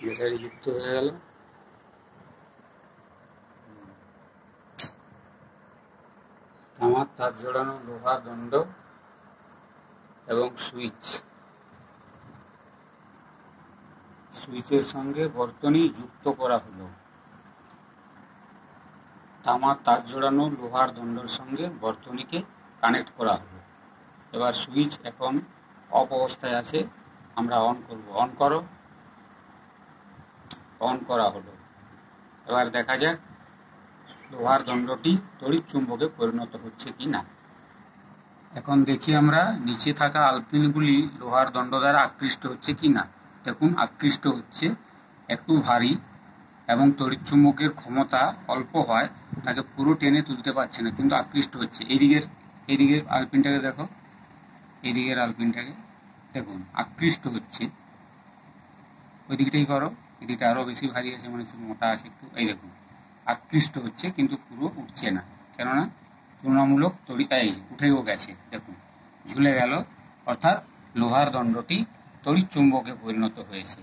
Battery যুক্ত হয়ে গেল। তামার তার জোড়ানো লোহার দণ্ড এবং সুইচের সঙ্গে বর্তনী যুক্ত করা হলো। তামার তার জোড়ানো লোহার দণ্ডের সঙ্গে বর্তনীকে কানেক্ট করা হলো। এবার সুইচ এখন অফ অবস্থায় আছে, আমরা অন করব। অন করো। অন করা হলো। এবার দেখা যাক লোহার দণ্ডটি তড়িৎ চুম্বকে পরিণত হচ্ছে কি না। এখন দেখি আমরা নিচে থাকা আলপিনগুলি লোহার দণ্ড দ্বারা আকৃষ্ট হচ্ছে কি না। দেখুন আকৃষ্ট হচ্ছে। একটু ভারী এবং তড়িৎ চুম্বকের ক্ষমতা অল্প হয়, তাকে পুরো টেনে তুলতে পারছে না, কিন্তু আকৃষ্ট হচ্ছে। এইদিকের আলপিনটাকে দেখো, এইদিকের আলপিনটাকে দেখুন আকৃষ্ট হচ্ছে। ওই দিকটাই করো, এদিকটা আরও বেশি ভারী আছে, মানে মোটা আছে একটু। এই দেখুন আকৃষ্ট হচ্ছে, কিন্তু পুরো উঠছে না, কেননা তুলনামূলক উঠেও গেছে। দেখুন ঝুলে গেল, অর্থাৎ লোহার দণ্ডটি তড়িৎ চুম্বকে পরিণত হয়েছে।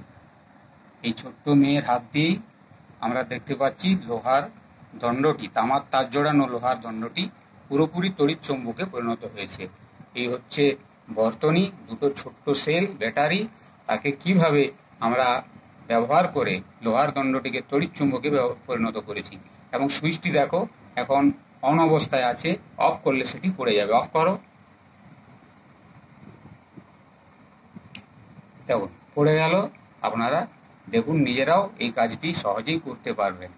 এই ছোট্ট মেয়ের হাত দিয়েই আমরা দেখতে পাচ্ছি লোহার দণ্ডটি, তামার তার জোড়ানো লোহার দণ্ডটি পুরোপুরি তড়িৎ চুম্বকে পরিণত হয়েছে। এই হচ্ছে বর্তনী, দুটো ছোট্ট সেল ব্যাটারি, তাকে কিভাবে আমরা ব্যবহার করে লোহার দণ্ডটিকে তড়িৎ চুম্বকে পরিণত করেছি। এবং সুইচটি দেখো এখন অন অবস্থায় আছে, অফ করলে সেটি পড়ে যাবে। অফ করো। দেখুন পড়ে গেল। আপনারা দেখুন নিজেরাও এই কাজটি সহজেই করতে পারবেন।